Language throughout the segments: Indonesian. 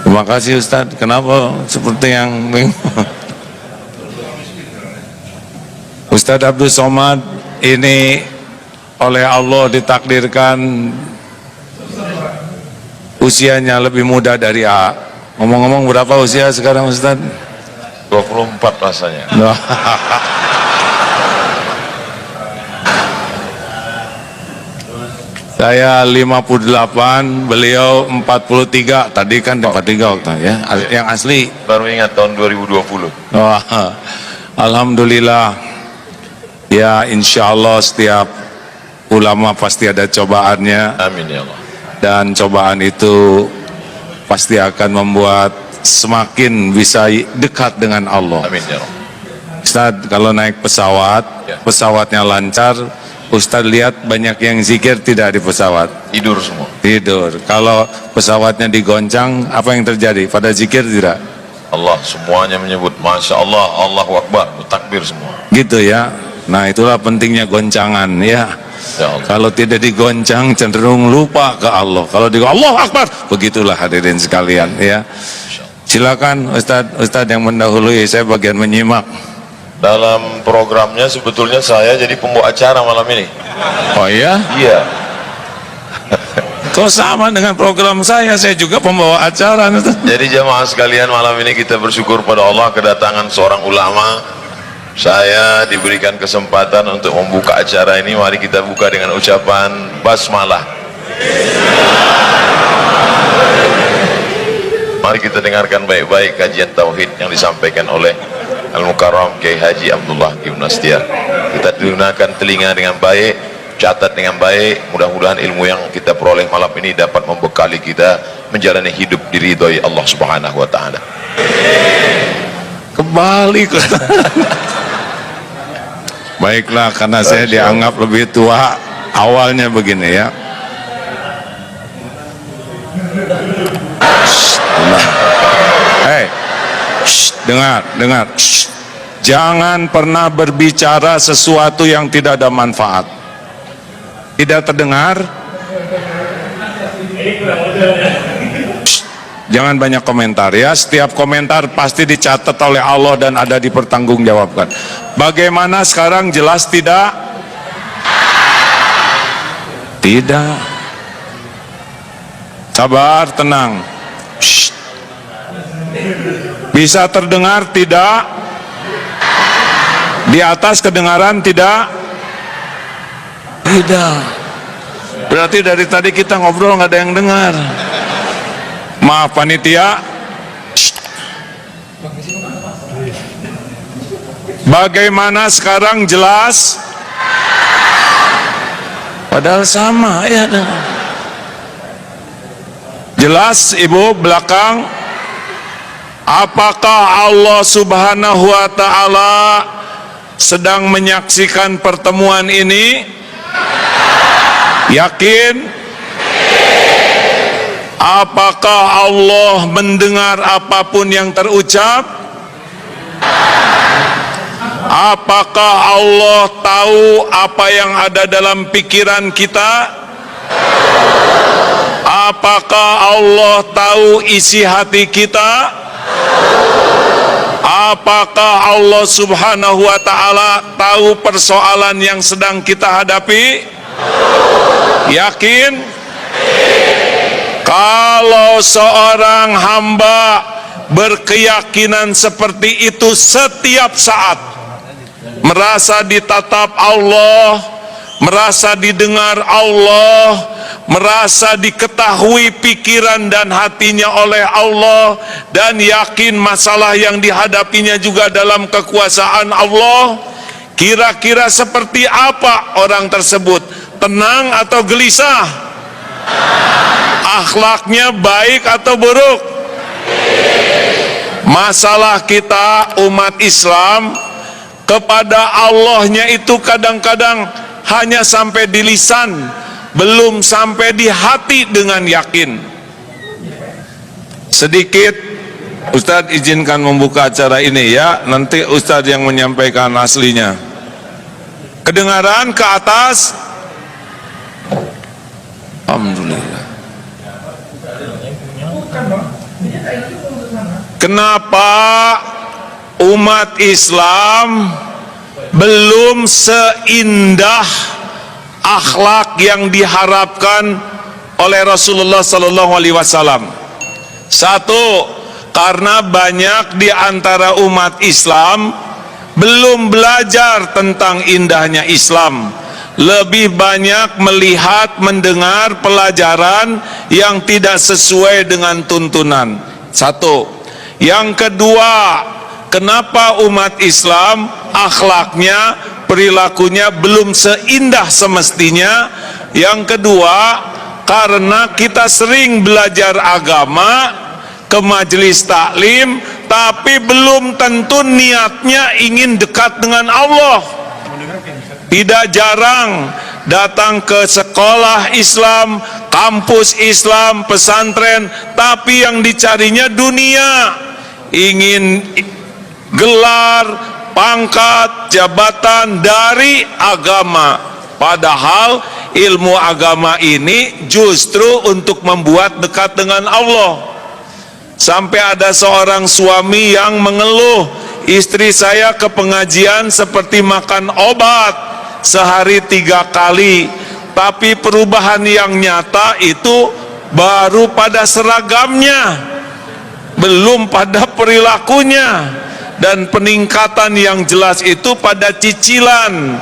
Terima kasih Ustadz. Kenapa seperti yang Ustadz Abdul Somad ini oleh Allah ditakdirkan usianya lebih muda dari A. Ngomong-ngomong berapa usia sekarang Ustadz? 24 rasanya. Saya 58, beliau 43. Tadi kan 43 waktu ya. Yang asli Baru ingat tahun 2020. wah, alhamdulillah. Ya insya Allah setiap ulama pasti ada cobaannya. Amin ya Allah. Dan cobaan itu pasti akan membuat semakin bisa dekat dengan Allah. Amin ya Allah. Ustadz, kalau naik pesawat, Ya. pesawatnya lancar, Ustadz lihat banyak yang zikir tidak di pesawat? Tidur semua. Tidur. Kalau pesawatnya digoncang, apa yang terjadi? Pada zikir tidak? Allah semuanya menyebut Masya Allah, Allahu Akbar, takbir semua. Gitu ya. Nah itulah pentingnya goncangan ya. Ya Allah. Kalau tidak digoncang cenderung lupa ke Allah. Kalau di Allah Akbar, begitulah hadirin sekalian ya. Silakan Ustadz yang mendahului, saya bagian menyimak. Dalam programnya sebetulnya saya jadi pembawa acara malam ini. Oh iya? Iya. Kok sama dengan program saya juga pembawa acara. Jadi jamaah sekalian, malam ini kita bersyukur pada Allah kedatangan seorang ulama. Saya diberikan kesempatan untuk membuka acara ini. Mari kita buka dengan ucapan basmalah. Mari kita dengarkan baik-baik kajian tauhid yang disampaikan oleh Al-Mukarram Kiai Haji Abdullah Ibn Astiar. Kita gunakan telinga dengan baik, catat dengan baik. Mudah-mudahan ilmu yang kita peroleh malam ini dapat membekali kita menjalani hidup diridhoi Allah Subhanahu wa taala. Kembali ke baiklah, karena saya dianggap lebih tua, awalnya begini ya. Hei, dengar. Jangan pernah berbicara sesuatu yang tidak ada manfaat. Tidak terdengar? Jangan banyak komentar ya. Setiap komentar pasti dicatat oleh Allah dan ada dipertanggungjawabkan. Bagaimana sekarang, jelas tidak? Tidak. Sabar, tenang. Shh. Bisa terdengar tidak? Di atas kedengaran tidak? Tidak. Berarti dari tadi kita ngobrol nggak ada yang dengar. Maaf panitia. Shh. Bagaimana sekarang, jelas? Padahal sama ya. Jelas ibu belakang? Apakah Allah Subhanahu wa ta'ala sedang menyaksikan pertemuan ini? Yakin? Apakah Allah mendengar apapun yang terucap? Apakah Allah tahu apa yang ada dalam pikiran kita? Apakah Allah tahu isi hati kita? Apakah Allah Subhanahu wa ta'ala tahu persoalan yang sedang kita hadapi? Yakin? Kalau seorang hamba berkeyakinan seperti itu setiap saat, merasa ditatap Allah, merasa didengar Allah, merasa diketahui pikiran dan hatinya oleh Allah, dan yakin masalah yang dihadapinya juga dalam kekuasaan Allah, kira-kira seperti apa orang tersebut? Tenang atau gelisah? Akhlaknya baik atau buruk? Masalah kita umat Islam kepada Allahnya itu kadang-kadang hanya sampai di lisan, belum sampai di hati dengan yakin. Sedikit Ustadz izinkan membuka acara ini ya, nanti Ustadz yang menyampaikan aslinya. Kedengaran ke atas? Alhamdulillah. kenapa umat Islam belum seindah akhlak yang diharapkan oleh Rasulullah sallallahu alaihi wasallam. Satu, karena banyak di antara umat Islam belum belajar tentang indahnya Islam, lebih banyak melihat, mendengar pelajaran yang tidak sesuai dengan tuntunan. Satu. Yang kedua, kenapa umat Islam akhlaknya, perilakunya belum seindah semestinya? Yang kedua, karena kita sering belajar agama ke majelis taklim, tapi belum tentu niatnya ingin dekat dengan Allah. Tidak jarang datang ke sekolah Islam, kampus Islam, pesantren, tapi yang dicarinya dunia, ingin gelar, pangkat, jabatan dari agama. Padahal ilmu agama ini justru untuk membuat dekat dengan Allah. Sampai ada seorang suami yang mengeluh, istri saya ke pengajian seperti makan obat, sehari 3 kali, tapi perubahan yang nyata itu baru pada seragamnya, belum pada perilakunya, dan peningkatan yang jelas itu pada cicilan,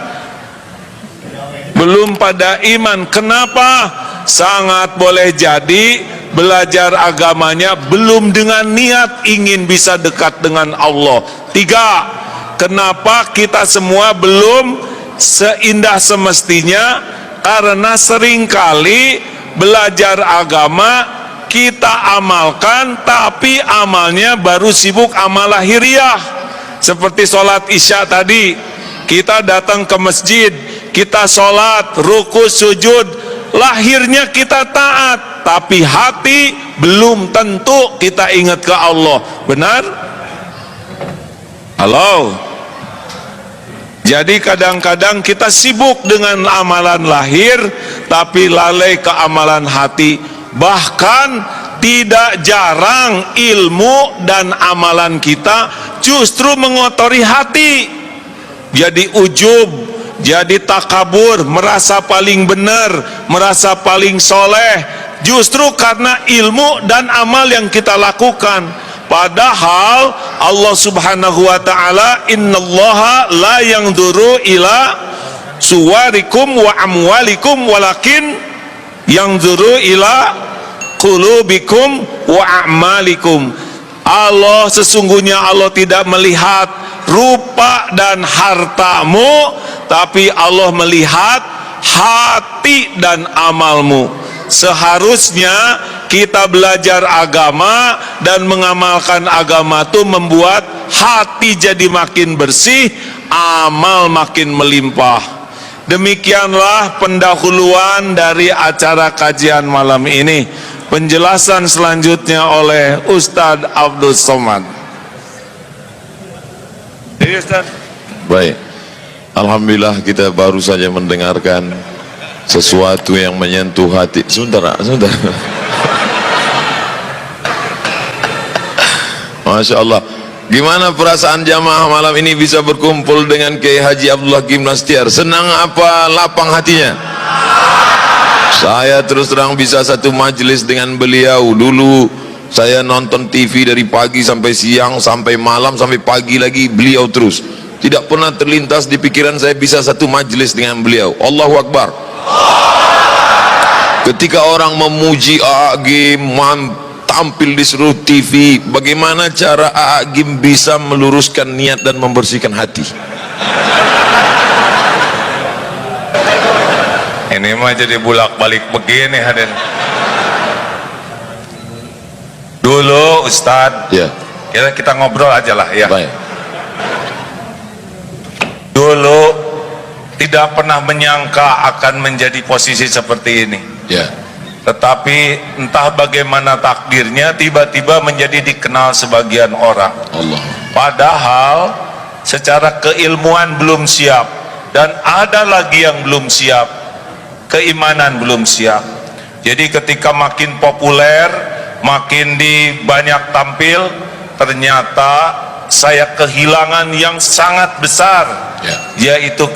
belum pada iman. Kenapa? Sangat boleh jadi belajar agamanya belum dengan niat ingin bisa dekat dengan Allah. 3, kenapa kita semua belum seindah semestinya? Karena seringkali belajar agama kita amalkan, tapi amalnya baru sibuk amal lahiriah. Seperti sholat isya tadi, kita datang ke masjid, kita sholat, ruku, sujud, lahirnya kita taat, tapi hati belum tentu kita ingat ke Allah. Benar? Halo? Jadi kadang-kadang kita sibuk dengan amalan lahir, tapi lalai ke amalan hati. Bahkan tidak jarang ilmu dan amalan kita justru mengotori hati. Jadi ujub, jadi takabur, merasa paling benar, merasa paling soleh, justru karena ilmu dan amal yang kita lakukan. Padahal Allah subhanahu wa ta'ala, innallaha la yanzuru ila suwarikum wa amwalikum walakin yanzuru ila qulubikum wa a'malikum. Allah, sesungguhnya Allah tidak melihat rupa dan hartamu, tapi Allah melihat hati dan amalmu. Seharusnya kita belajar agama dan mengamalkan agama itu membuat hati jadi makin bersih, amal makin melimpah. Demikianlah pendahuluan dari acara kajian malam ini. Penjelasan selanjutnya oleh Ustadz Abdul Somad. Baik, alhamdulillah kita baru saja mendengarkan sesuatu yang menyentuh hati. Sebentar. Masya Allah. Gimana perasaan jamaah malam ini bisa berkumpul dengan Kiai Haji Abdullah Gimnastiar? Senang apa lapang hatinya? Saya terus terang bisa satu majelis dengan beliau. Dulu saya nonton TV dari pagi sampai siang, sampai malam, sampai pagi lagi beliau terus. Tidak pernah terlintas di pikiran saya bisa satu majelis dengan beliau. Allahu Akbar. Ketika orang memuji A'agim, tampil di seluruh TV, bagaimana cara A'agim bisa meluruskan niat dan membersihkan hati? Ini mah jadi bulak-balik begini hadir. Dulu Ustadz, Ya. kita ngobrol aja lah ya. Baik. Dulu tidak pernah menyangka akan menjadi posisi seperti ini. Ya. Tetapi entah bagaimana takdirnya tiba-tiba menjadi dikenal sebagian orang. Allah. Padahal secara keilmuan belum siap, dan ada lagi yang belum siap, keimanan belum siap. Jadi ketika makin populer, makin di banyak tampil, ternyata saya kehilangan yang sangat besar, yaitu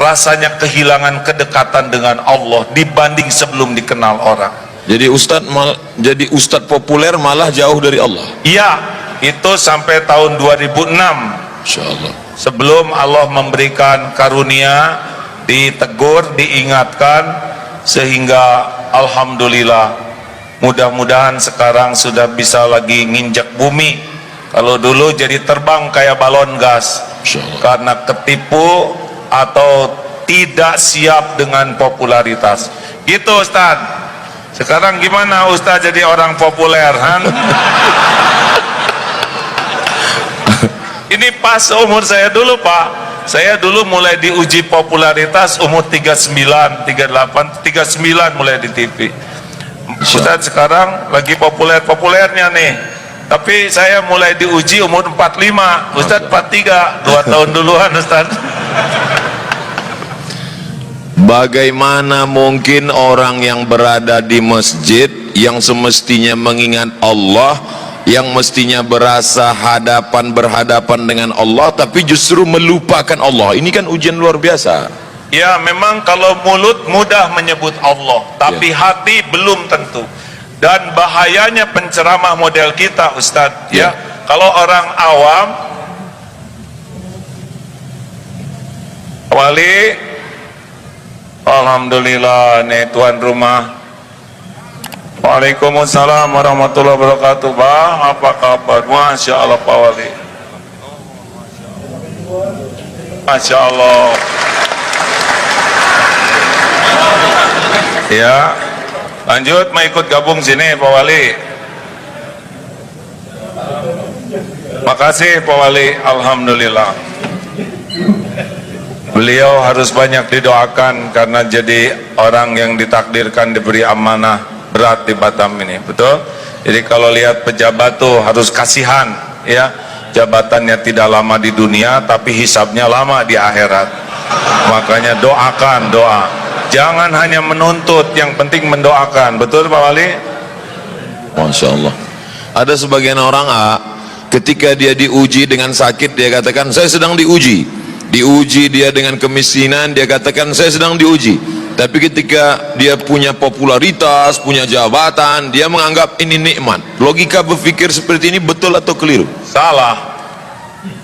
rasanya kehilangan kedekatan dengan Allah dibanding sebelum dikenal orang. Jadi ustadz populer malah jauh dari Allah. Iya, itu sampai tahun 2006. Insyaallah. Sebelum Allah memberikan karunia, ditegur, diingatkan, sehingga alhamdulillah, mudah-mudahan sekarang sudah bisa lagi nginjak bumi. Kalau dulu jadi terbang kayak balon gas, karena ketipu atau tidak siap dengan popularitas. Gitu Ustaz. Sekarang gimana Ustaz jadi orang populer, Han? Ini pas umur saya dulu, Pak. Saya dulu mulai diuji popularitas umur 39, 38, 39 mulai di TV. Ustaz sekarang lagi populer-populernya nih. Tapi saya mulai diuji umur 45, Ustaz 43, 2 tahun duluan Ustaz. Bagaimana mungkin orang yang berada di masjid, yang semestinya mengingat Allah, yang mestinya berasa berhadapan dengan Allah, tapi justru melupakan Allah? Ini kan ujian luar biasa. Ya, memang kalau mulut mudah menyebut Allah, tapi hati belum tentu. Dan bahayanya penceramah model kita, Ustadz, ya, kalau orang awam, Wali, alhamdulillah, nih tuan rumah. Waalaikumsalam warahmatullahi wabarakatuh. Bang, apa kabar? Masya Allah, Pak Wali. Masya Allah. Ya, lanjut, mau ikut gabung sini Pak Wali. Makasih Pak Wali, alhamdulillah. Beliau harus banyak didoakan karena jadi orang yang ditakdirkan diberi amanah berat di Batam ini, betul? Jadi kalau lihat pejabat tuh harus kasihan, ya. Jabatannya tidak lama di dunia tapi hisabnya lama di akhirat. Makanya doakan, doa. Jangan hanya menuntut, yang penting mendoakan. Betul Pak Wali? Masya Allah. Ada sebagian orang ketika dia diuji dengan sakit, dia katakan saya sedang diuji. Diuji dia dengan kemiskinan, dia katakan saya sedang diuji. Tapi ketika dia punya popularitas, punya jabatan, dia menganggap ini nikmat. Logika berpikir seperti ini betul atau keliru? Salah.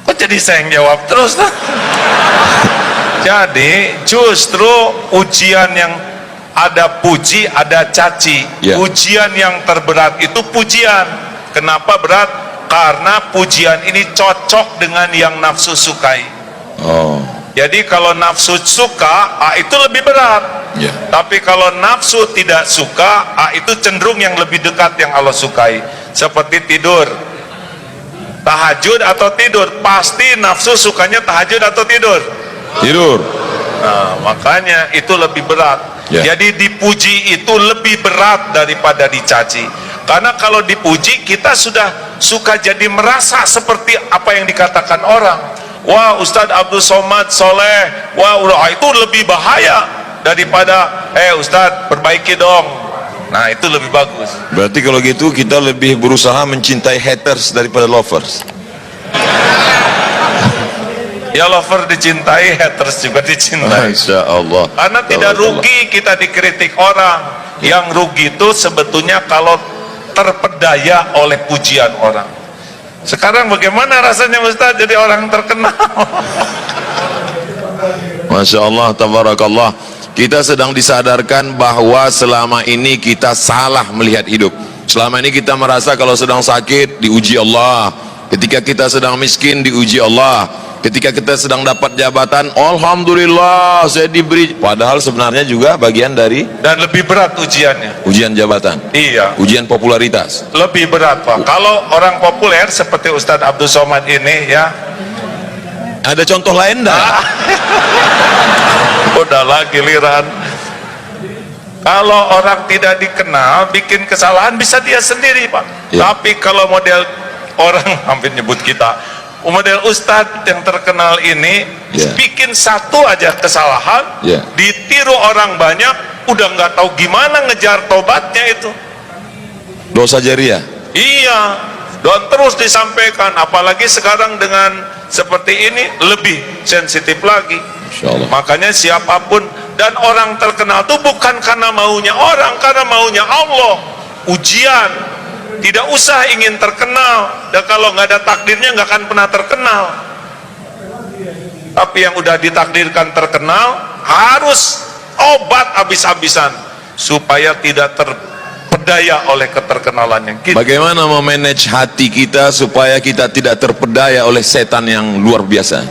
Kok jadi saya yang jawab terus? Jadi justru ujian yang ada puji, ada caci. Ujian yang terberat itu pujian. Kenapa berat? Karena pujian ini cocok dengan yang nafsu sukai. Jadi kalau nafsu suka, itu lebih berat. Tapi kalau nafsu tidak suka, itu cenderung yang lebih dekat yang Allah sukai. Seperti tidur, tahajud atau tidur, pasti nafsu sukanya tahajud atau tidur? Tidur. Nah, makanya itu lebih berat. Jadi dipuji itu lebih berat daripada dicaci. Karena kalau dipuji kita sudah suka jadi merasa seperti apa yang dikatakan orang. Wah, Ustadz Abdul Somad soleh, wah itu lebih bahaya daripada Ustadz perbaiki dong. Nah, itu lebih bagus. Berarti kalau gitu kita lebih berusaha mencintai haters daripada lovers. Ya, lover dicintai, haters juga dicintai. Masya Allah. Karena tidak rugi kita dikritik orang. Yang rugi itu sebetulnya kalau terpedaya oleh pujian orang. Sekarang bagaimana rasanya Ustaz jadi orang terkenal? Masya Allah, tabarakallah. Kita sedang disadarkan bahwa selama ini kita salah melihat hidup. Selama ini kita merasa kalau sedang sakit diuji Allah, ketika kita sedang miskin diuji Allah, ketika kita sedang dapat jabatan alhamdulillah saya diberi, padahal sebenarnya juga bagian dari dan lebih berat ujiannya, ujian jabatan. Iya, ujian popularitas lebih berat Pak. Kalau orang populer seperti Ustadz Abdul Somad ini, ya, ada contoh lain dah? Udahlah giliran. Kalau orang tidak dikenal bikin kesalahan bisa dia sendiri Pak. Tapi kalau model orang hampir nyebut kita, model Ustadz yang terkenal ini bikin satu aja kesalahan, ditiru orang banyak, udah nggak tahu gimana ngejar tobatnya itu. Dosa jariah. Iya, dan terus disampaikan, apalagi sekarang dengan seperti ini lebih sensitif lagi. Insyaallah. Makanya siapapun, dan orang terkenal itu bukan karena maunya orang, karena maunya Allah. Ujian, tidak usah ingin terkenal, dan kalau nggak ada takdirnya nggak akan pernah terkenal. Tapi yang udah ditakdirkan terkenal harus obat habis-habisan supaya tidak terpedaya oleh keterkenalan yang kita. Bagaimana memanage hati kita supaya kita tidak terpedaya oleh setan yang luar biasa?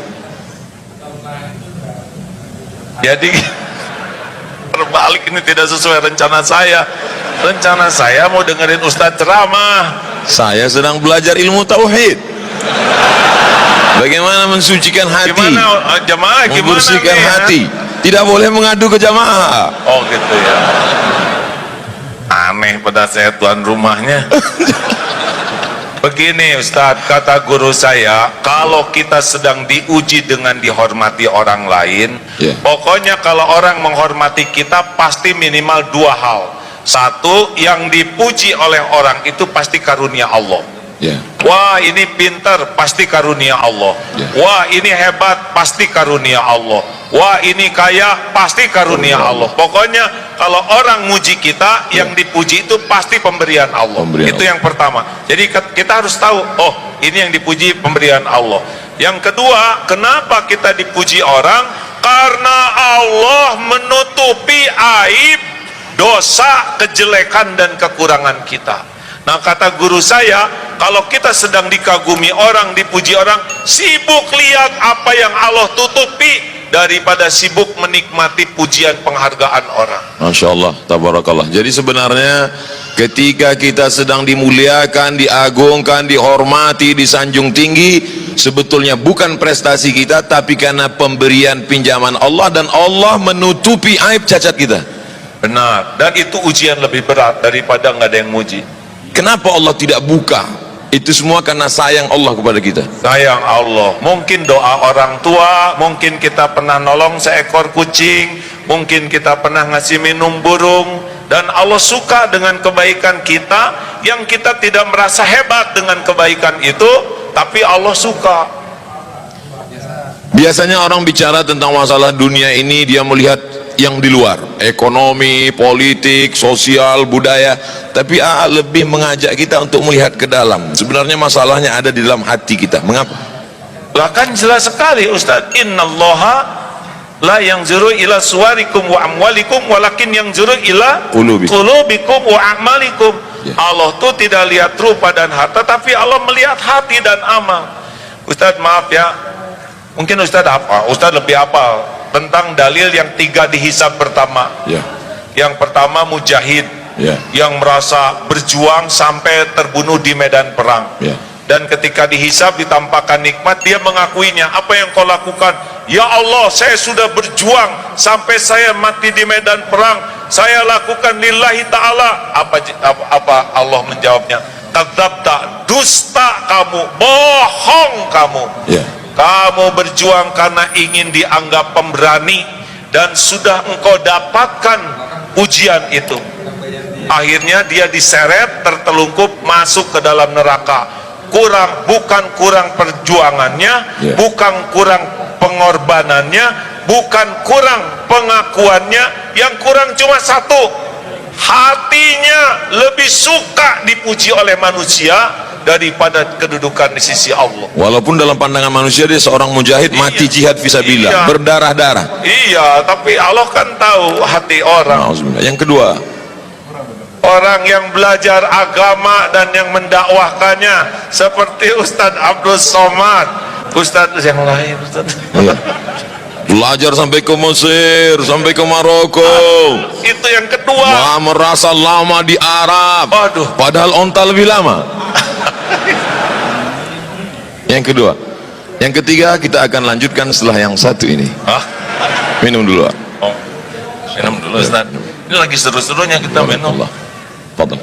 Jadi terbalik, ini tidak sesuai rencana saya. Rencana saya mau dengerin Ustadz ceramah. Saya sedang belajar ilmu tauhid. Bagaimana mensucikan hati? Gimana jamaah? Gimana membersihkan nih, ya? hati. Tidak boleh mengadu ke jamaah. Oh gitu ya. Aneh pada saya tuan rumahnya. Begini Ustadz, kata guru saya, kalau kita sedang diuji dengan dihormati orang lain, pokoknya kalau orang menghormati kita pasti minimal dua hal. Satu, yang dipuji oleh orang itu pasti karunia Allah. Wah ini pintar, pasti karunia Allah. Wah ini hebat, pasti karunia Allah. Wah ini kaya, pasti karunia Allah. Pokoknya kalau orang muji kita, yang dipuji itu pasti pemberian Allah. Itu yang pertama. Jadi kita harus tahu, oh ini yang dipuji pemberian Allah. Yang kedua, kenapa kita dipuji orang? Karena Allah menutupi aib, dosa, kejelekan dan kekurangan kita. Nah kata guru saya, kalau kita sedang dikagumi orang, dipuji orang, sibuk lihat apa yang Allah tutupi daripada sibuk menikmati pujian penghargaan orang. Masya Allah, tabarakallah. Jadi sebenarnya ketika kita sedang dimuliakan, diagungkan, dihormati, disanjung tinggi, sebetulnya bukan prestasi kita, tapi karena pemberian pinjaman Allah, dan Allah menutupi aib cacat kita. Benar, dan itu ujian lebih berat daripada nggak ada yang muji. Kenapa Allah tidak buka? Itu semua karena sayang Allah kepada kita. Sayang Allah. Mungkin doa orang tua, mungkin kita pernah nolong seekor kucing, mungkin kita pernah ngasih minum burung, dan Allah suka dengan kebaikan kita, yang kita tidak merasa hebat dengan kebaikan itu, tapi Allah suka. Biasanya orang bicara tentang masalah dunia ini, dia melihat yang di luar, ekonomi, politik, sosial, budaya, tapi lebih mengajak kita untuk melihat ke dalam. Sebenarnya masalahnya ada di dalam hati kita. Mengapa? Lah kan jelas sekali Ustaz, innallaha la yanzuru ila suwarikum wa amwalikum walakin yanzuru ila qulubikum wa a'malikum. Allah tuh tidak lihat rupa dan harta, tapi Allah melihat hati dan amal. Ustaz maaf ya, mungkin Ustaz apa? Ustaz lebih hafal tentang dalil yang 3 dihisab pertama. Yang pertama mujahid, yang merasa berjuang sampai terbunuh di medan perang. Dan ketika dihisab, ditampakkan nikmat, dia mengakuinya. Apa yang kau lakukan? Ya Allah, saya sudah berjuang sampai saya mati di medan perang. Saya lakukan lillahi ta'ala. Apa Allah menjawabnya? Kadzabta, dusta kamu, bohong kamu. Kamu berjuang karena ingin dianggap pemberani, dan sudah engkau dapatkan ujian itu. Akhirnya dia diseret, tertelungkup, masuk ke dalam neraka. Bukan kurang perjuangannya, bukan kurang pengorbanannya, bukan kurang pengakuannya, yang kurang cuma satu, hatinya lebih suka dipuji oleh manusia daripada kedudukan di sisi Allah. Walaupun dalam pandangan manusia dia seorang mujahid, mati jihad fisabilillah, berdarah-darah. Iya, tapi Allah kan tahu hati orang. Yang kedua, orang yang belajar agama dan yang mendakwahkannya seperti Ustadz Abdul Somad, Ustadz yang lain, Ustadz. Belajar sampai ke Mesir, sampai ke Maroko. Itu yang kedua. Merasa lama di Arab. Padahal onta lebih lama. Yang kedua. Yang ketiga, kita akan lanjutkan setelah yang satu ini. Minum dulu. Minum dulu Ustaz. Ini lagi seru-serunya kita minum. Fadal.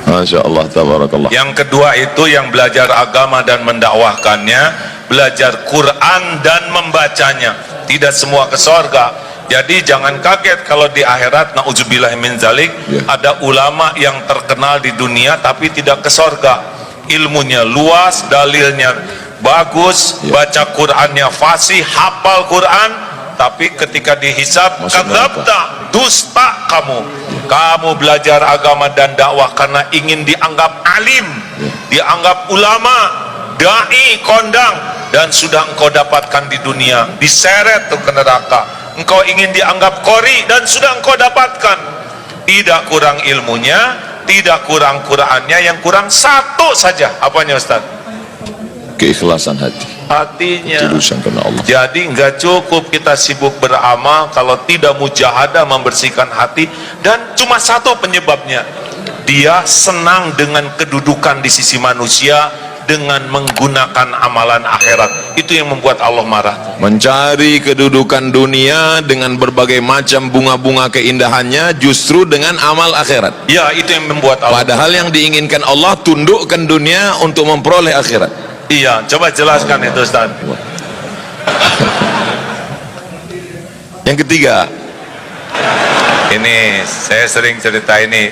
Masya Allah, tabarakallah. Yang kedua itu yang belajar agama dan mendakwahkannya, belajar Quran dan membacanya. Tidak semua ke surga. Jadi jangan kaget kalau di akhirat, na'udzubillah min zalik, ada ulama yang terkenal di dunia tapi tidak ke sorga. Ilmunya luas, dalilnya bagus, baca Qurannya fasih, hafal Quran, tapi ketika dihisab, kadzabta, dusta kamu. Kamu belajar agama dan dakwah karena ingin dianggap alim, dianggap ulama, dai, kondang, dan sudah engkau dapatkan di dunia, diseret tuh ke neraka. Engkau ingin dianggap qori dan sudah engkau dapatkan. Tidak kurang ilmunya, tidak kurang Qur'annya, yang kurang satu saja. Apanya Ustaz? Keikhlasan hati, Hatinya. ketulusan karena Allah. Jadi nggak cukup kita sibuk beramal kalau tidak mujahadah membersihkan hati. Dan cuma satu penyebabnya, dia senang dengan kedudukan di sisi manusia dengan menggunakan amalan akhirat. Itu yang membuat Allah marah. Mencari kedudukan dunia dengan berbagai macam bunga-bunga keindahannya, justru dengan amal akhirat. Ya, itu yang membuat Allah. Padahal yang diinginkan Allah, tundukkan dunia untuk memperoleh akhirat. Iya, coba jelaskan itu Ustaz. Yang ketiga, Ini saya sering cerita ini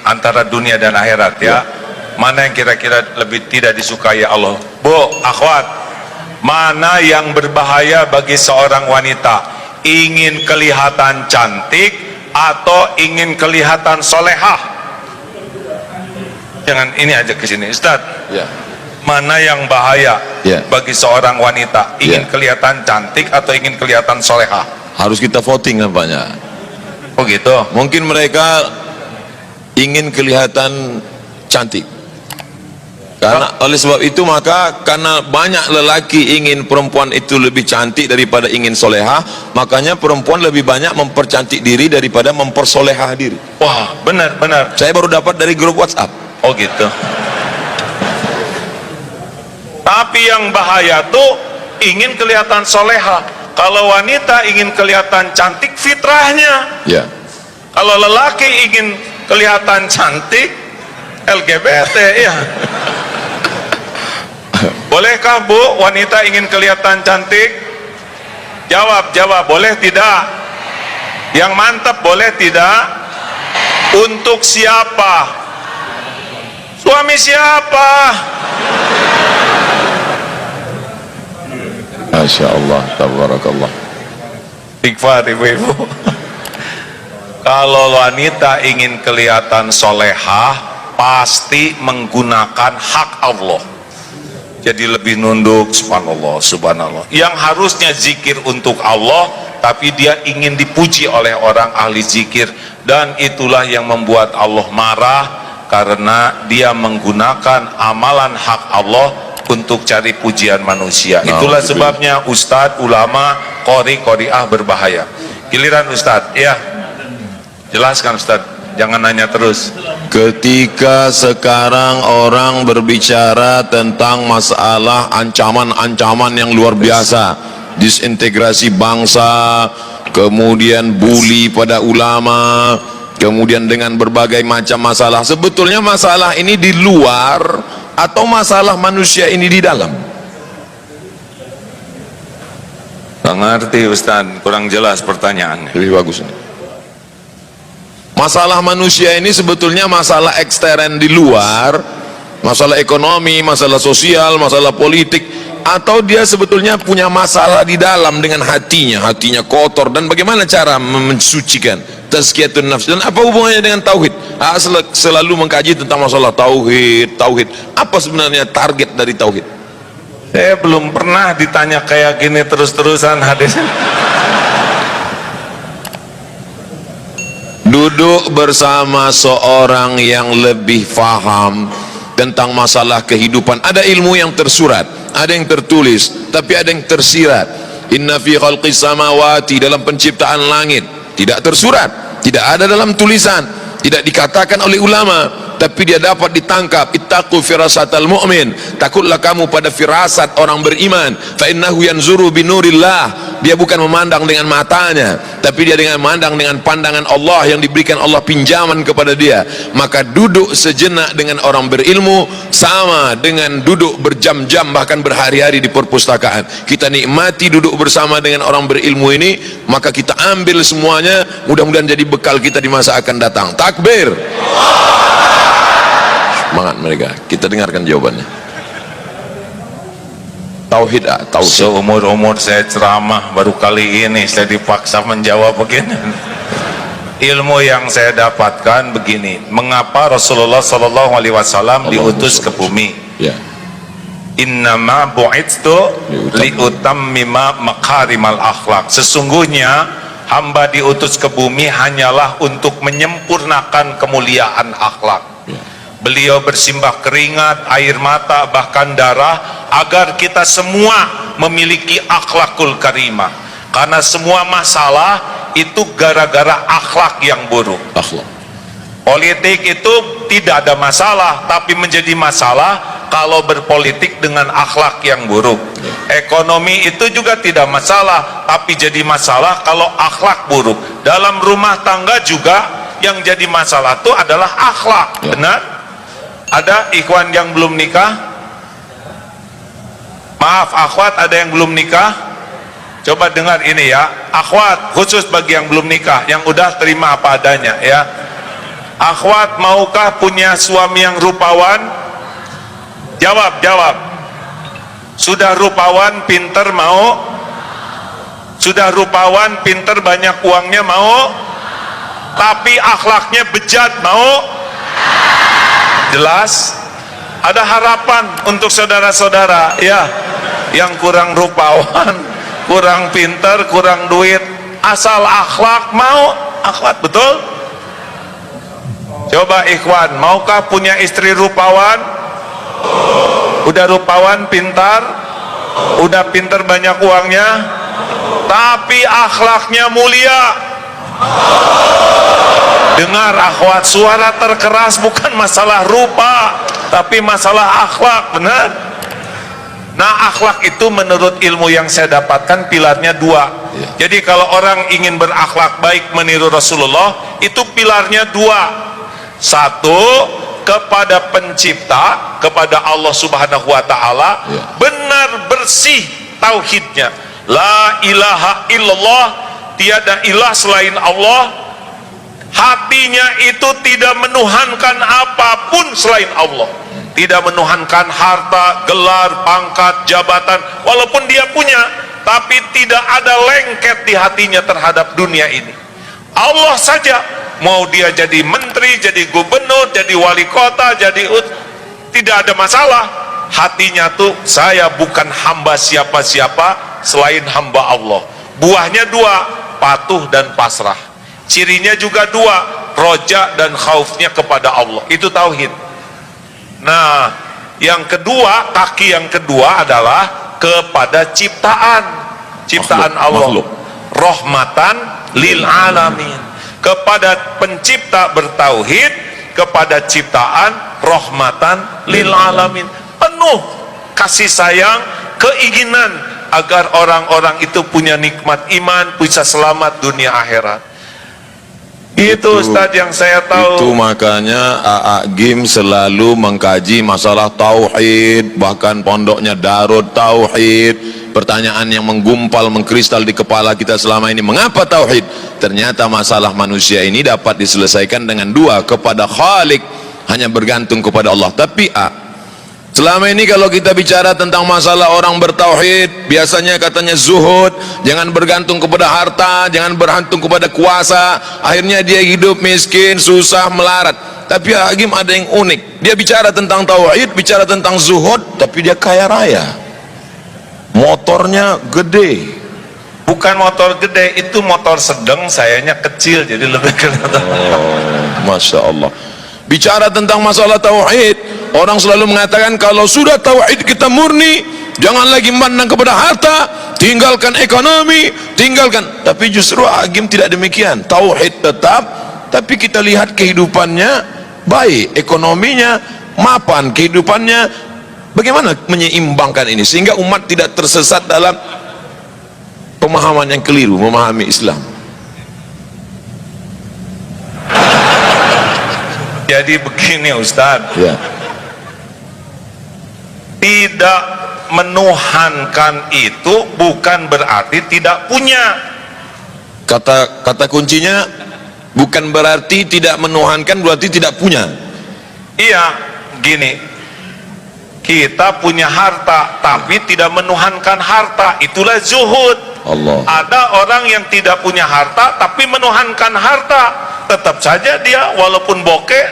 antara dunia dan akhirat ya. Mana yang kira-kira lebih tidak disukai Allah? Bu, akhwat, mana yang berbahaya bagi seorang wanita? Ingin kelihatan cantik atau ingin kelihatan solehah? Jangan ini aja ke sini, Ustaz. ya, Mana yang bahaya Ya. bagi seorang wanita? Ingin Ya. kelihatan cantik atau ingin kelihatan solehah? harus kita voting nampaknya. Oh gitu. Mungkin mereka ingin kelihatan cantik. Karena oleh sebab itu maka karena banyak lelaki ingin perempuan itu lebih cantik daripada ingin solehah, makanya perempuan lebih banyak mempercantik diri daripada mempersolehah diri. Wah, benar. Saya baru dapat dari grup WhatsApp. Oh gitu. Tapi yang bahaya tuh ingin kelihatan soleha. Kalau wanita ingin kelihatan cantik, fitrahnya. Ya. Kalau lelaki ingin kelihatan cantik, LGBT ya. Bolehkah Bu wanita ingin kelihatan cantik? Jawab, boleh tidak? Yang mantap boleh tidak? Untuk siapa? Suami siapa? Masya Allah, tabarakallah. Istighfar ibu-ibu. Kalau wanita ingin kelihatan solehah, pasti menggunakan hak Allah. Jadi lebih nunduk, subhanallah. Yang harusnya zikir untuk Allah, tapi dia ingin dipuji oleh orang ahli zikir. Dan itulah yang membuat Allah marah, karena dia menggunakan amalan hak Allah untuk cari pujian manusia. Itulah sebabnya ustadz, ulama, qori'ah berbahaya. Giliran ustadz, ya. Jelaskan ustadz, jangan nanya terus. Ketika sekarang orang berbicara tentang masalah ancaman-ancaman yang luar biasa, disintegrasi bangsa, kemudian bully pada ulama, kemudian dengan berbagai macam masalah, sebetulnya masalah ini di luar atau masalah manusia ini di dalam? Nggak ngerti ustadz, kurang jelas pertanyaannya. Lebih bagus ini. Masalah manusia ini sebetulnya masalah ekstern di luar, masalah ekonomi, masalah sosial, masalah politik, atau dia sebetulnya punya masalah di dalam dengan hatinya kotor, dan bagaimana cara mensucikan tazkiyatun nafs, dan apa hubungannya dengan tauhid? Selalu mengkaji tentang masalah tauhid. Apa sebenarnya target dari tauhid? Saya belum pernah ditanya kayak gini terus-terusan hadis. Duduk bersama seorang yang lebih faham tentang masalah kehidupan. Ada ilmu yang tersurat, ada yang tertulis, tapi ada yang tersirat. Inna fi khalqis samawati, dalam penciptaan langit, tidak tersurat, tidak ada dalam tulisan, tidak dikatakan oleh ulama, tapi dia dapat ditangkap. Ittaqu firasatal mu'min, takutlah kamu pada firasat orang beriman. Fa innahu yanzuru binurillah, dia bukan memandang dengan matanya, tapi dia dengan memandang dengan pandangan Allah yang diberikan Allah pinjaman kepada dia. Maka duduk sejenak dengan orang berilmu sama dengan duduk berjam-jam bahkan berhari-hari di perpustakaan. Kita nikmati duduk bersama dengan orang berilmu ini, maka kita ambil semuanya, mudah-mudahan jadi bekal kita di masa akan datang. Takbir. Semangat mereka. Kita dengarkan jawabannya. Tauhid, tauhid. Seumur-umur saya ceramah, baru kali ini saya dipaksa menjawab begini. Ilmu yang saya dapatkan begini, mengapa Rasulullah Sallallahu Alaihi Wasallam diutus ke bumi? Ya. Innama bu'itstu liutammima makarimal akhlak. Sesungguhnya hamba diutus ke bumi hanyalah untuk menyempurnakan kemuliaan akhlak. Ya. Beliau bersimbah keringat, air mata, bahkan darah agar kita semua memiliki akhlakul karimah. Karena semua masalah itu gara-gara akhlak yang buruk. Akhlak. Politik itu tidak ada masalah, tapi menjadi masalah kalau berpolitik dengan akhlak yang buruk. Ekonomi itu juga tidak masalah, tapi jadi masalah kalau akhlak buruk. Dalam rumah tangga juga yang jadi masalah itu adalah akhlak. Benar? Ada ikhwan yang belum nikah? Maaf akhwat, ada yang belum nikah? Coba dengar ini ya, akhwat, khusus bagi yang belum nikah, yang udah terima apa adanya ya. Akhwat, maukah punya suami yang rupawan? Jawab, jawab. Sudah rupawan, pinter, mau? Sudah rupawan, pinter, banyak uangnya, mau? Tapi akhlaknya bejat, mau? Jelas? Ada harapan untuk saudara-saudara ya, yang kurang rupawan, kurang pinter, kurang duit, asal akhlak, mau? Akhlak, betul? Coba ikhwan, maukah punya istri rupawan? Udah rupawan, pintar, udah pinter, banyak uangnya, tapi akhlaknya mulia. Dengar akhwat, suara terkeras bukan masalah rupa, tapi masalah akhlak. Benar? Nah, akhlak itu menurut ilmu yang saya dapatkan pilarnya dua. Jadi kalau orang ingin berakhlak baik meniru Rasulullah, itu pilarnya dua. Satu, kepada pencipta, kepada Allah Subhanahu wa ta'ala, benar bersih tauhidnya. La ilaha illallah, tiada ilah selain Allah. Hatinya itu tidak menuhankan apapun selain Allah, tidak menuhankan harta, gelar, pangkat, jabatan, walaupun dia punya, tapi tidak ada lengket di hatinya terhadap dunia ini. Allah saja, mau dia jadi menteri, jadi gubernur, jadi wali kota, jadi tidak ada masalah. Hatinya tuh, saya bukan hamba siapa-siapa selain hamba Allah. Buahnya dua, patuh dan pasrah. Cirinya juga dua, roja dan khaufnya kepada Allah. Itu tauhid. Nah, yang kedua, kaki yang kedua adalah kepada ciptaan Allah. Rahmatan lil alamin. Kepada pencipta bertauhid, kepada ciptaan rahmatan lil alamin. Penuh kasih sayang, keinginan agar orang-orang itu punya nikmat iman, bisa selamat dunia akhirat. Itu Ustadz yang saya tahu. Itu makanya A'agim selalu mengkaji masalah tauhid, bahkan pondoknya Darut Tauhid. Pertanyaan yang menggumpal, mengkristal di kepala kita selama ini, mengapa tauhid? Ternyata masalah manusia ini dapat diselesaikan dengan dua, kepada Khalik, hanya bergantung kepada Allah. Tapi selama ini kalau kita bicara tentang masalah orang bertauhid, biasanya katanya zuhud, jangan bergantung kepada harta, jangan bergantung kepada kuasa, akhirnya dia hidup miskin, susah, melarat. Tapi Agim ada yang unik, dia bicara tentang tauhid, bicara tentang zuhud, tapi dia kaya raya, motornya gede. Bukan motor gede, itu motor sedang, sayanya kecil, jadi lebih kelihatan. Masya Allah. Bicara tentang masalah tauhid, orang selalu mengatakan kalau sudah tauhid kita murni, jangan lagi memandang kepada harta, tinggalkan ekonomi, tinggalkan. Tapi justru Agim tidak demikian. Tauhid tetap, tapi kita lihat kehidupannya baik, ekonominya mapan, kehidupannya bagaimana menyeimbangkan ini sehingga umat tidak tersesat dalam pemahaman yang keliru memahami Islam. Jadi begini Ustadz, Ya, tidak menuhankan itu bukan berarti tidak punya. kata kuncinya bukan berarti tidak menuhankan, berarti tidak punya. Iya, gini, kita punya harta tapi tidak menuhankan harta, itulah zuhud. Allah. Ada orang yang tidak punya harta tapi menuhankan harta, tetap saja dia walaupun bokeh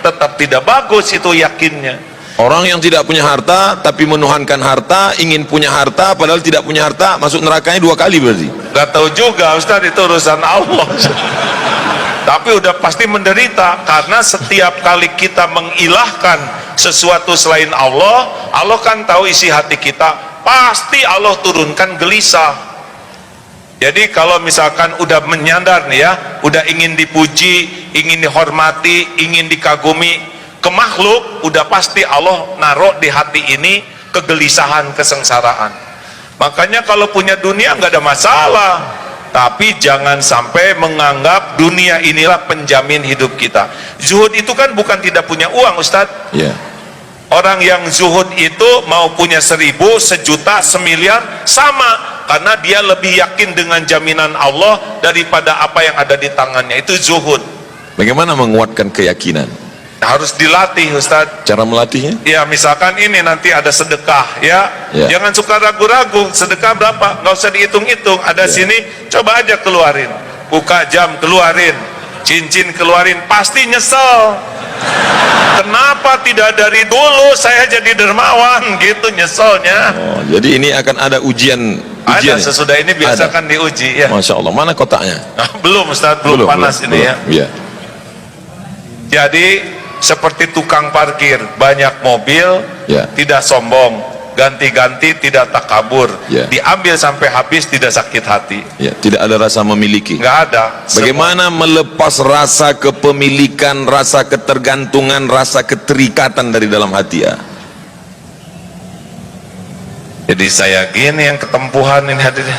tetap tidak bagus itu yakinnya. Orang yang tidak punya harta tapi menuhankan harta, ingin punya harta padahal tidak punya harta, masuk nerakanya 2 kali berarti. Gak tahu juga Ustaz, itu urusan Allah. Tapi udah pasti menderita, karena setiap kali kita mengilahkan sesuatu selain Allah, Allah kan tahu isi hati kita, pasti Allah turunkan gelisah. Jadi kalau misalkan udah menyandar nih ya, udah ingin dipuji, ingin dihormati, ingin dikagumi ke makhluk, udah pasti Allah naruh di hati ini kegelisahan, kesengsaraan. Makanya kalau punya dunia nggak ada masalah, tapi jangan sampai menganggap dunia inilah penjamin hidup kita. Zuhud itu kan bukan tidak punya uang Ustadz. Ya. Orang yang zuhud itu mau punya 1000, 1.000.000, 1.000.000 sama, karena dia lebih yakin dengan jaminan Allah daripada apa yang ada di tangannya. Itu zuhud. Bagaimana menguatkan keyakinan? Harus dilatih Ustadz. Cara melatihnya? Ya misalkan ini nanti ada sedekah ya, Ya. jangan suka ragu-ragu, sedekah berapa, nggak usah dihitung-hitung, ada Ya. sini, coba aja keluarin, buka jam keluarin, cincin keluarin, pasti nyesel. Kenapa tidak dari dulu saya jadi dermawan gitu, nyeselnya. Oh, jadi ini akan ada ujian. Ada sesudah ini biasa kan diuji ya. Masya Allah, mana kotaknya? Belum Ustadz, belum panas ini ya. Ya. Jadi seperti tukang parkir, banyak mobil, Ya. tidak sombong, ganti-ganti tidak takabur, Ya. diambil sampai habis tidak sakit hati, Ya, tidak ada rasa memiliki. nggak ada. Bagaimana melepas rasa kepemilikan, rasa ketergantungan, rasa keterikatan dari dalam hati ya? Jadi saya gini yang ketempuhan ini hadirin.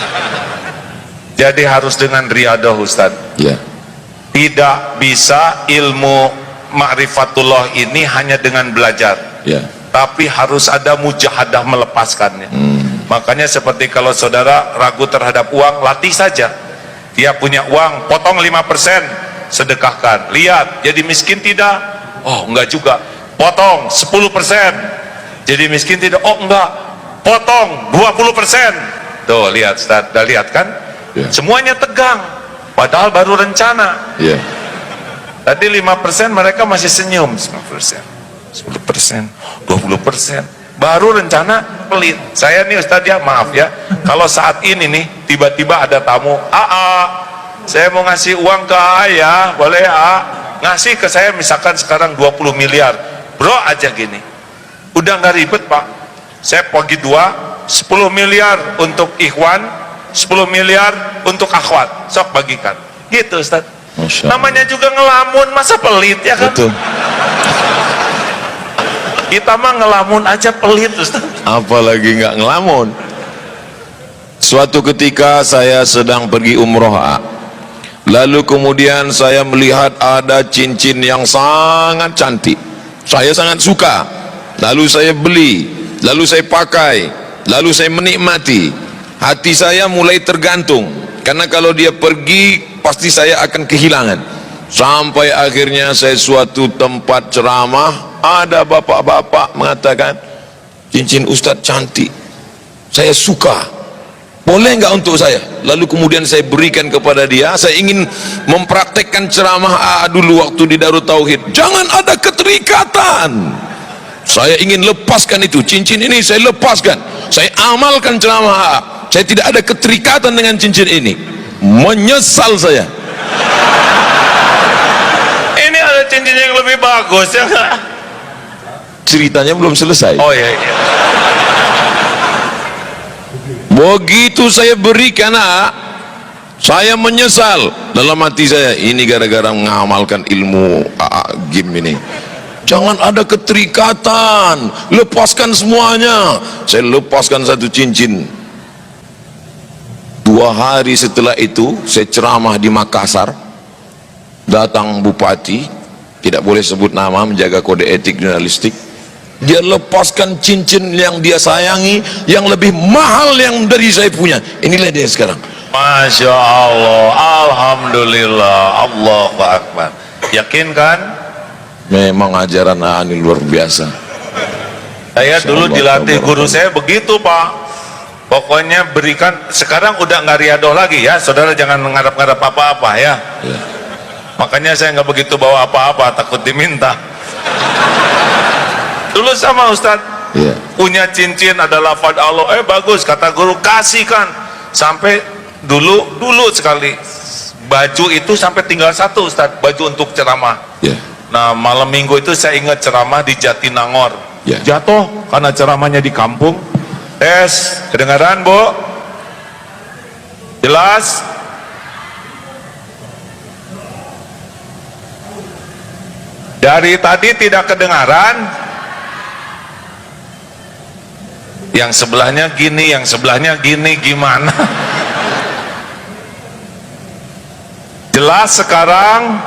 Jadi harus dengan riadah Ustaz. Ya. Tidak bisa ilmu ma'rifatullah ini hanya dengan belajar, Ya. tapi harus ada mujahadah melepaskannya. Makanya seperti kalau saudara ragu terhadap uang, latih saja. Dia punya uang, potong 5%, sedekahkan. Lihat, jadi miskin tidak? Oh enggak juga. Potong 10%, jadi miskin tidak? Oh enggak. Potong 20%. Tuh lihat Ustaz, udah lihat kan? Ya. Semuanya tegang, padahal baru rencana. Ya. Tadi 5% mereka masih senyum, 5%, 10%, 20%, baru rencana pelit. Saya nih Ustadz ya, maaf ya, kalau saat ini nih tiba-tiba ada tamu, saya mau ngasih uang ke ya, boleh ngasih ke saya misalkan sekarang 20 miliar, bro aja gini, udah nggak ribet Pak, saya bagi 10 miliar untuk ikhwan, 10 miliar untuk akhwat, sok bagikan, gitu Ustadz. Masya Allah. Namanya juga ngelamun, masa pelit ya kan? Betul. Kita mah ngelamun aja pelit Ustaz. Apalagi nggak ngelamun. Suatu ketika saya sedang pergi umroh, lalu kemudian saya melihat ada cincin yang sangat cantik, saya sangat suka, lalu saya beli, lalu saya pakai, lalu saya menikmati. Hati saya mulai tergantung, karena kalau dia pergi pasti saya akan kehilangan. Sampai akhirnya saya suatu tempat ceramah, ada bapak-bapak mengatakan, cincin Ustadz cantik, saya suka, boleh nggak untuk saya? Lalu kemudian saya berikan kepada dia. Saya ingin mempraktekkan ceramah dulu waktu di Darut Tauhid, jangan ada keterikatan. Saya ingin lepaskan itu, cincin ini saya lepaskan, saya amalkan ceramah saya tidak ada keterikatan dengan cincin ini. Menyesal saya. Ini ada cincin yang lebih bagus ya nggak? Ceritanya belum selesai. Oh iya, iya. Begitu saya berikan, saya menyesal dalam hati saya. Ini gara-gara mengamalkan ilmu game ini. Jangan ada keterikatan, lepaskan semuanya. Saya lepaskan satu cincin. 2 hari setelah itu saya ceramah di Makassar, datang bupati, tidak boleh sebut nama, menjaga kode etik jurnalistik. Dia lepaskan cincin yang dia sayangi, yang lebih mahal yang dari saya punya. Inilah dia sekarang. Masya Allah, Alhamdulillah, Allahu Akbar. Yakin kan? Memang ajaran ini luar biasa. Saya dulu dilatih guru saya begitu, Pak. Pokoknya berikan. Sekarang udah nggak riadoh lagi ya, saudara, jangan ngarap-ngarap apa-apa ya. Makanya saya nggak begitu bawa apa-apa, takut diminta. Dulu sama Ustadz, punya cincin ada lafaz Allah, bagus, kata guru, kasihkan. Sampai dulu sekali baju itu sampai tinggal 1, Ustadz, baju untuk ceramah. Nah, malam minggu itu saya ingat ceramah di Jatinangor. Jatuh karena ceramahnya di kampung. Tes, kedengaran, Bu? Jelas? Dari tadi tidak kedengaran. Yang sebelahnya gini, yang sebelahnya gini, gimana? Jelas sekarang?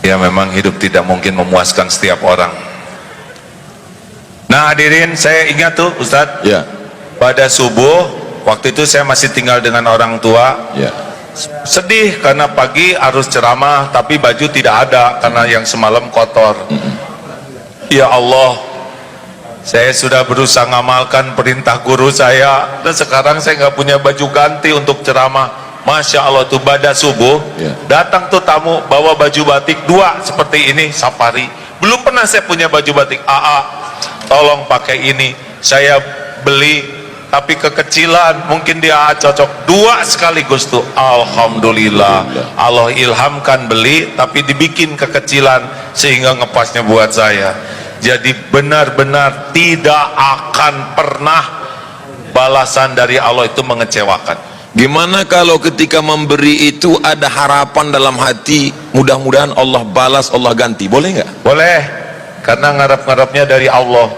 Ya, memang hidup tidak mungkin memuaskan setiap orang. Nah, hadirin, saya ingat tuh Ustadz, pada subuh waktu itu saya masih tinggal dengan orang tua. Sedih karena pagi harus ceramah tapi baju tidak ada karena yang semalam kotor. Ya Allah, saya sudah berusaha ngamalkan perintah guru saya dan sekarang saya nggak punya baju ganti untuk ceramah. Masya Allah tuh pada subuh datang tuh tamu bawa baju batik 2 seperti ini, safari. Belum pernah saya punya baju batik. Tolong pakai ini, saya beli tapi kekecilan, mungkin dia cocok 2 sekaligus tuh. Alhamdulillah, Allah ilhamkan beli tapi dibikin kekecilan sehingga ngepasnya buat saya. Jadi benar-benar tidak akan pernah balasan dari Allah itu mengecewakan. Gimana kalau ketika memberi itu ada harapan dalam hati, mudah-mudahan Allah balas, Allah ganti, boleh nggak? Boleh, karena ngarap-ngarapnya dari Allah.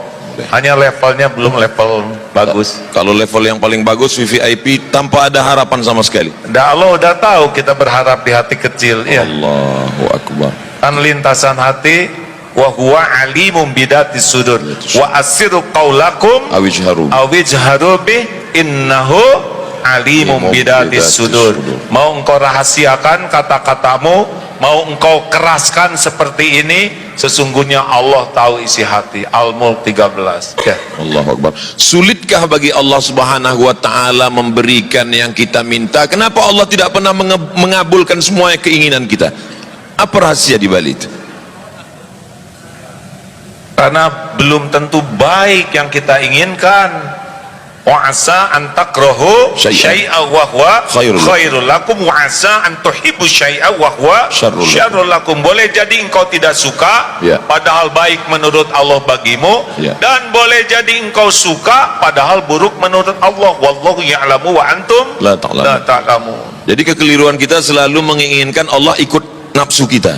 Hanya levelnya belum level bagus. Kalau level yang paling bagus VVIP tanpa ada harapan sama sekali. Allah udah tahu kita berharap di hati kecil. Allahu Akbar. Kan lintasan hati, wa huwa alimum bidatis sudur. Wa asiru qaulakum awijharu bih innahu alimum bidatis sudur. Mau engkau rahasiakan kata-katamu, mau engkau keraskan seperti ini, sesungguhnya Allah tahu isi hati. Al-Mulk 13. Allahu Akbar. Sulitkah bagi Allah Subhanahu wa taala memberikan yang kita minta? Kenapa Allah tidak pernah mengabulkan semua keinginan kita? Apa rahasia di balik itu? Karena belum tentu baik yang kita inginkan. Wa asa an takrahu syai'a wa huwa khairul lakum wa asa an tuhibbu syai'a wa huwa syarrul lakum. Boleh jadi engkau tidak suka padahal baik menurut Allah bagimu, dan boleh jadi engkau suka padahal buruk menurut Allah. Wallahu ya'lamu wa antum la ta'lamun. Jadi kekeliruan kita selalu menginginkan Allah ikut nafsu kita.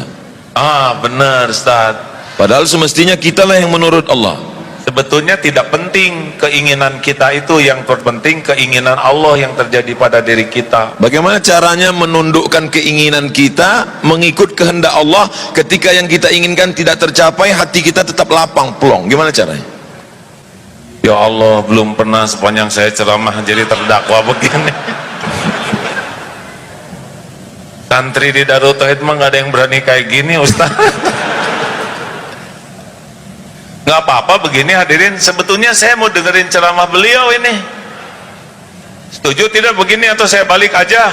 Benar, Ustaz. Padahal semestinya kitalah yang menurut Allah. Sebetulnya tidak penting keinginan kita itu, yang terpenting keinginan Allah yang terjadi pada diri kita. Bagaimana caranya menundukkan keinginan kita mengikut kehendak Allah ketika yang kita inginkan tidak tercapai, hati kita tetap lapang plong? Gimana caranya? Ya Allah, belum pernah sepanjang saya ceramah jadi terdakwa begini. Santri di Darul Tauhid mah nggak ada yang berani kayak gini, Ustaz. Nggak apa-apa begini, hadirin. Sebetulnya saya mau dengerin ceramah beliau ini. Setuju tidak begini atau saya balik aja?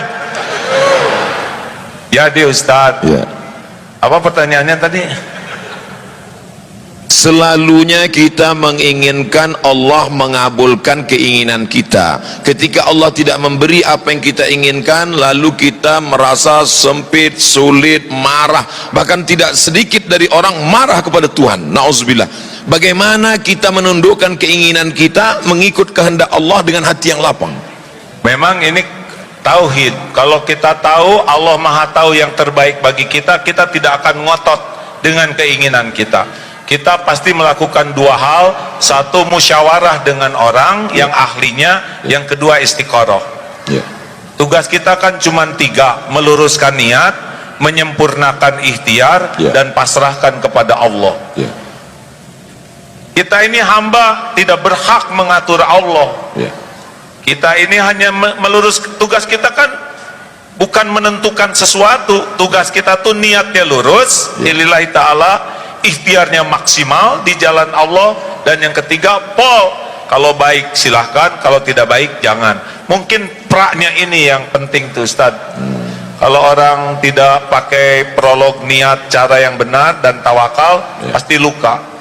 Jadi Ustadz, apa pertanyaannya tadi? Selalunya kita menginginkan Allah mengabulkan keinginan kita. Ketika Allah tidak memberi apa yang kita inginkan, lalu kita merasa sempit, sulit, marah. Bahkan tidak sedikit dari orang marah kepada Tuhan. Nauzubillah. Bagaimana kita menundukkan keinginan kita mengikut kehendak Allah dengan hati yang lapang? Memang ini tauhid. Kalau kita tahu Allah Maha tahu yang terbaik bagi kita, kita tidak akan ngotot dengan keinginan kita. kita pasti melakukan dua hal. Satu, musyawarah dengan orang yang ahlinya. Yang kedua, istiqoroh. Tugas kita kan cuma 3, meluruskan niat, menyempurnakan ikhtiar, dan pasrahkan kepada Allah. Kita ini hamba, tidak berhak mengatur Allah. Kita ini hanya melurus. Tugas kita kan bukan menentukan sesuatu. Tugas kita tuh niatnya lurus, lillahi ta'ala, ikhtiarnya maksimal di jalan Allah. Dan yang ketiga, kalau baik silahkan, kalau tidak baik jangan. Mungkin praknya ini yang penting tuh Ustaz. Kalau orang tidak pakai prolog niat cara yang benar dan tawakal, pasti luka.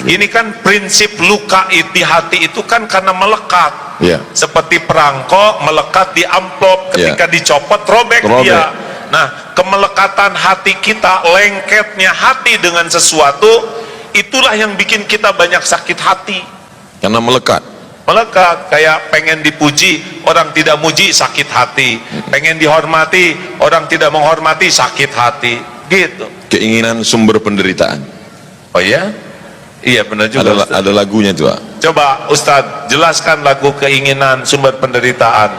Ini kan prinsip luka di hati itu kan karena melekat. Seperti perangko melekat di amplop, ketika dicopot robek dia. Nah, kemelekatan hati kita, lengketnya hati dengan sesuatu, itulah yang bikin kita banyak sakit hati. Karena melekat. Kayak pengen dipuji, orang tidak muji, sakit hati. Pengen dihormati, orang tidak menghormati, sakit hati. Gitu. Keinginan sumber penderitaan. Oh iya? Iya benar juga. Ada lagunya tuh. Coba Ustadz jelaskan lagu keinginan sumber penderitaan.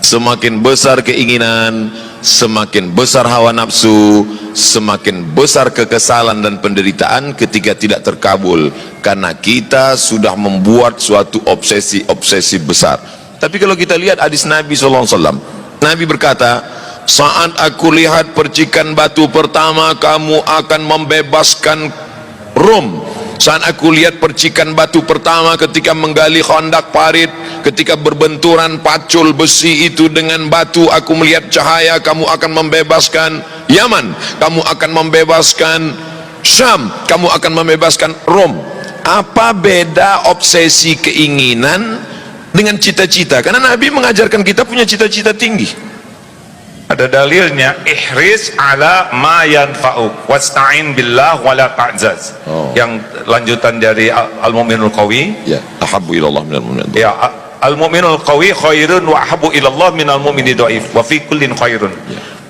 Semakin besar keinginan, semakin besar hawa nafsu, semakin besar kekesalan dan penderitaan ketika tidak terkabul, karena kita sudah membuat suatu obsesi besar. Tapi kalau kita lihat hadis Nabi SAW, Nabi berkata, saat aku lihat percikan batu pertama, kamu akan membebaskan Rom. Saat aku lihat percikan batu pertama ketika menggali khandak parit, ketika berbenturan pacul besi itu dengan batu, aku melihat cahaya, kamu akan membebaskan Yaman, kamu akan membebaskan Syam, kamu akan membebaskan Rom. Apa beda obsesi keinginan dengan cita-cita? Karena Nabi mengajarkan kita punya cita-cita tinggi. Ada dalilnya, ihris ala ma yanfa'uk wasta'in billah wala ta'jaz. Yang lanjutan dari al-mu'minul qawi, ahabbu ilallah minal mu'min. Al-mu'minul qawi khairun wa ahabbu ilallah minal mu'mini dhaif wa fi kullin khairun.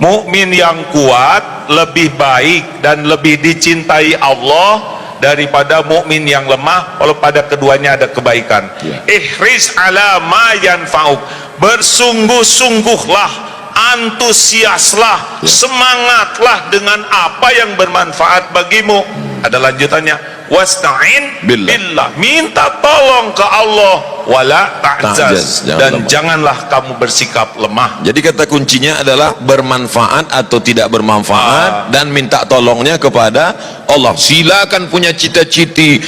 Mukmin yang kuat lebih baik dan lebih dicintai Allah daripada mukmin yang lemah, kalau pada keduanya ada kebaikan. Ihris ala ma yanfa'uk, bersungguh-sungguhlah, antusiaslah, semangatlah dengan apa yang bermanfaat bagimu. Ada lanjutannya, wasta'in billah, minta tolong ke Allah, wala ta'jaz, dan janganlah kamu bersikap lemah. Jadi kata kuncinya adalah bermanfaat atau tidak bermanfaat, dan minta tolongnya kepada Allah. Silakan punya cita-citi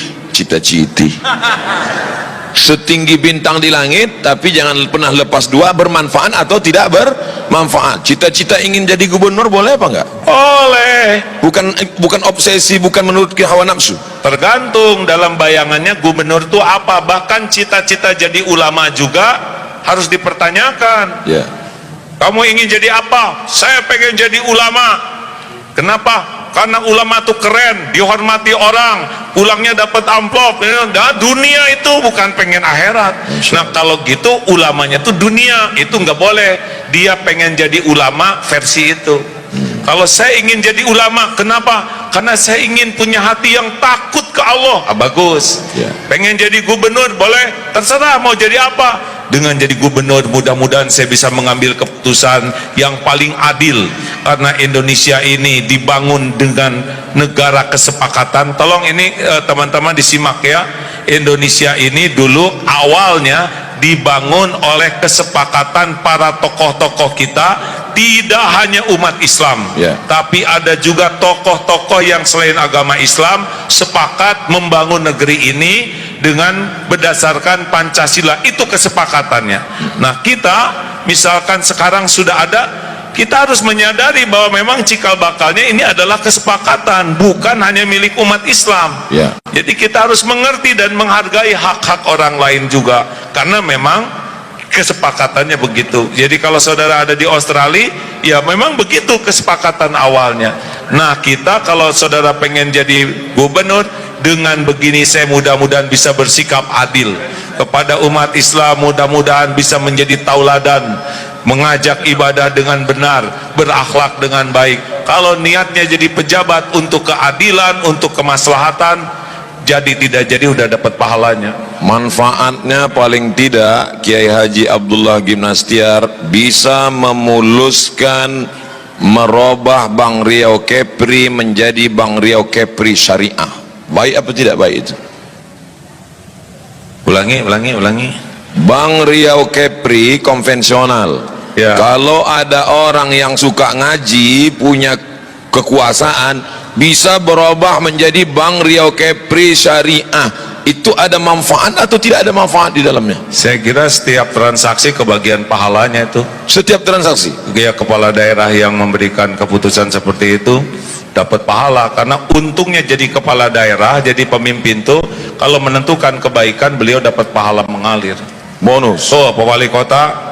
setinggi bintang di langit, tapi jangan pernah lepas dua, bermanfaat atau tidak bermanfaat. Cita-cita ingin jadi gubernur boleh apa enggak? Boleh. Bukan obsesi, bukan menurut hawa nafsu. Tergantung dalam bayangannya gubernur itu apa. Bahkan cita-cita jadi ulama juga harus dipertanyakan. Kamu ingin jadi apa? Saya pengen jadi ulama. Kenapa? Karena ulama itu keren, dihormati orang, pulangnya dapat amplop. Nah, dunia itu bukan pengen akhirat. Nah kalau gitu ulamanya itu dunia, itu nggak boleh. Dia pengen jadi ulama versi itu. Kalau saya ingin jadi ulama, kenapa? Karena saya ingin punya hati yang takut ke Allah. Bagus. Pengen jadi gubernur, boleh, terserah mau jadi apa. Dengan jadi gubernur mudah-mudahan saya bisa mengambil keputusan yang paling adil, karena Indonesia ini dibangun dengan negara kesepakatan. Tolong ini teman-teman disimak ya. Indonesia ini dulu awalnya dibangun oleh kesepakatan para tokoh-tokoh kita, tidak hanya umat Islam, tapi ada juga tokoh-tokoh yang selain agama Islam sepakat membangun negeri ini dengan berdasarkan Pancasila. Itu kesepakatannya. Nah kita misalkan sekarang sudah ada, kita harus menyadari bahwa memang cikal bakalnya ini adalah kesepakatan, bukan hanya milik umat Islam. Jadi kita harus mengerti dan menghargai hak-hak orang lain juga, karena memang kesepakatannya begitu. Jadi kalau saudara ada di Australia, ya memang begitu kesepakatan awalnya. Nah kita kalau saudara pengen jadi gubernur, dengan begini saya mudah-mudahan bisa bersikap adil kepada umat Islam, mudah-mudahan bisa menjadi tauladan mengajak ibadah dengan benar, berakhlak dengan baik. Kalau niatnya jadi pejabat untuk keadilan, untuk kemaslahatan, jadi tidak jadi udah dapat pahalanya. Manfaatnya paling tidak Kiai Haji Abdullah Gimnastiar bisa memuluskan, merubah Bank Riau Kepri menjadi Bank Riau Kepri Syariah. Baik apa tidak baik itu? Ulangi. Bank Riau Kepri konvensional. Ya. Kalau ada orang yang suka ngaji, punya kekuasaan, bisa berubah menjadi Bank Riau Kepri Syariah. Itu ada manfaat atau tidak ada manfaat di dalamnya? Saya kira setiap transaksi kebagian pahalanya itu. Setiap transaksi. Ya, kepala daerah yang memberikan keputusan seperti itu dapat pahala, karena untungnya jadi kepala daerah, jadi pemimpin tuh kalau menentukan kebaikan beliau dapat pahala mengalir. Bonus. So, Pak Wali Kota